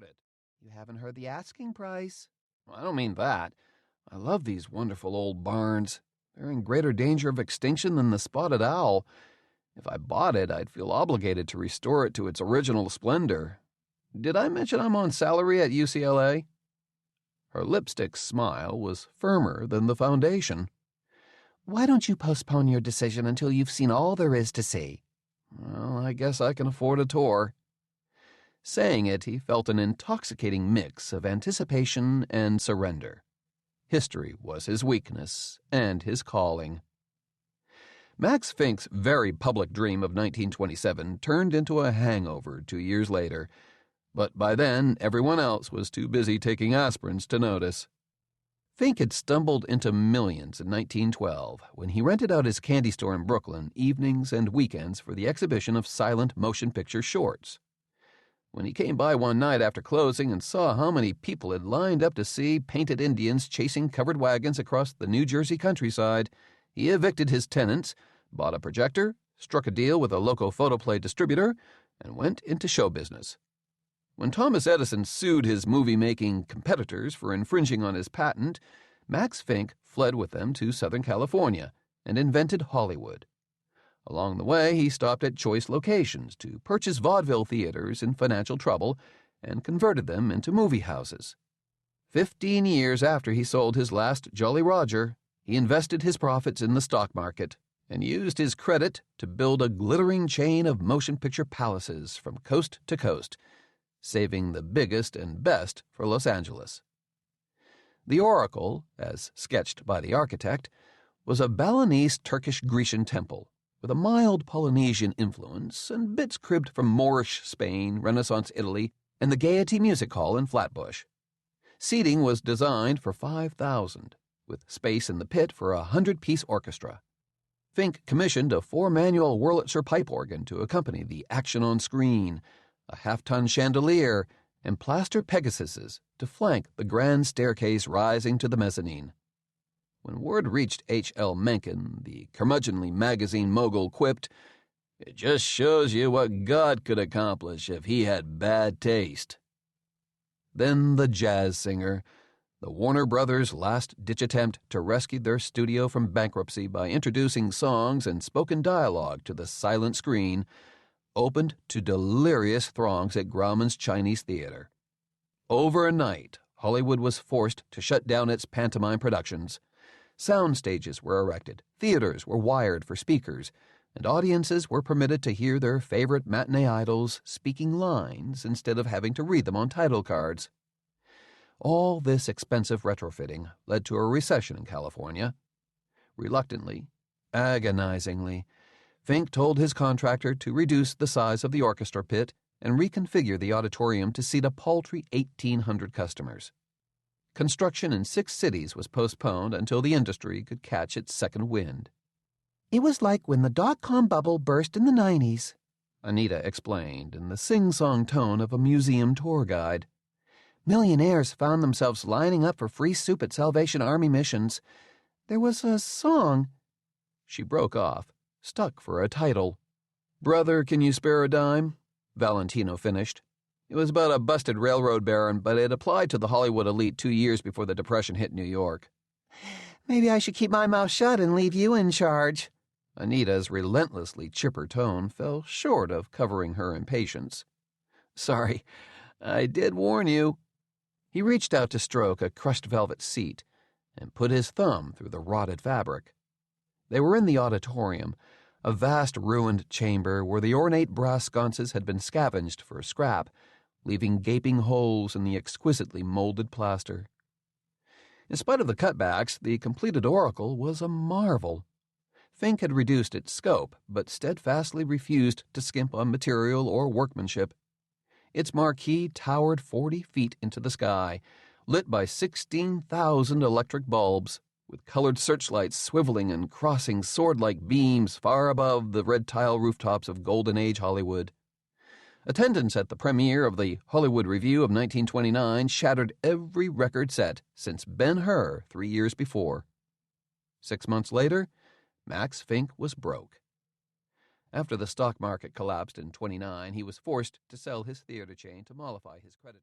afford it. You haven't heard the asking price. Well, I don't mean that. I love these wonderful old barns. They're in greater danger of extinction than the spotted owl. If I bought it, I'd feel obligated to restore it to its original splendor. Did I mention I'm on salary at UCLA? Her lipstick smile was firmer than the foundation. Why don't you postpone your decision until you've seen all there is to see? Well, I guess I can afford a tour. Saying it, he felt an intoxicating mix of anticipation and surrender. History was his weakness and his calling. Max Fink's very public dream of 1927 turned into a hangover 2 years later, but by then everyone else was too busy taking aspirins to notice. Fink had stumbled into millions in 1912 when he rented out his candy store in Brooklyn evenings and weekends for the exhibition of silent motion picture shorts. When he came by one night after closing and saw how many people had lined up to see painted Indians chasing covered wagons across the New Jersey countryside, he evicted his tenants, bought a projector, struck a deal with a local photoplay distributor, and went into show business. When Thomas Edison sued his movie-making competitors for infringing on his patent, Max Fink fled with them to Southern California and invented Hollywood. Along the way, he stopped at choice locations to purchase vaudeville theaters in financial trouble and converted them into movie houses. 15 years after he sold his last Jolly Roger, he invested his profits in the stock market and used his credit to build a glittering chain of motion picture palaces from coast to coast, saving the biggest and best for Los Angeles. The Oracle, as sketched by the architect, was a Balinese Turkish-Grecian temple with a mild Polynesian influence and bits cribbed from Moorish Spain, Renaissance Italy, and the Gaiety Music Hall in Flatbush. Seating was designed for 5,000, with space in the pit for a 100-piece orchestra. Fink commissioned a 4-manual Wurlitzer pipe organ to accompany the action on screen, a half-ton chandelier, and plaster Pegasuses to flank the grand staircase rising to the mezzanine. When word reached H.L. Mencken, the curmudgeonly magazine mogul quipped, "It just shows you what God could accomplish if he had bad taste." Then the jazz singer, the Warner Brothers' last-ditch attempt to rescue their studio from bankruptcy by introducing songs and spoken dialogue to the silent screen, opened to delirious throngs at Grauman's Chinese Theater. Over a night, Hollywood was forced to shut down its pantomime productions. Sound stages were erected, theaters were wired for speakers, and audiences were permitted to hear their favorite matinee idols speaking lines instead of having to read them on title cards. All this expensive retrofitting led to a recession in California. Reluctantly, agonizingly, Fink told his contractor to reduce the size of the orchestra pit and reconfigure the auditorium to seat a paltry 1,800 customers. Construction in 6 cities was postponed until the industry could catch its second wind. It was like when the dot-com bubble burst in the 90s, Anita explained in the sing-song tone of a museum tour guide. Millionaires found themselves lining up for free soup at Salvation Army missions. There was a song. She broke off, stuck for a title. "Brother, Can You Spare a Dime?" Valentino finished. It was about a busted railroad baron, but it applied to the Hollywood elite 2 years before the Depression hit New York. "Maybe I should keep my mouth shut and leave you in charge." Anita's relentlessly chipper tone fell short of covering her impatience. "Sorry, I did warn you." He reached out to stroke a crushed velvet seat and put his thumb through the rotted fabric. They were in the auditorium, a vast ruined chamber where the ornate brass sconces had been scavenged for scrap, leaving gaping holes in the exquisitely molded plaster. In spite of the cutbacks, the completed oracle was a marvel. Fink had reduced its scope, but steadfastly refused to skimp on material or workmanship. Its marquee towered 40 feet into the sky, lit by 16,000 electric bulbs, with colored searchlights swiveling and crossing sword-like beams far above the red-tile rooftops of Golden Age Hollywood. Attendance at the premiere of the Hollywood Review of 1929 shattered every record set since Ben-Hur 3 years before. 6 months later, Max Fink was broke. After the stock market collapsed in '29, he was forced to sell his theater chain to mollify his creditors.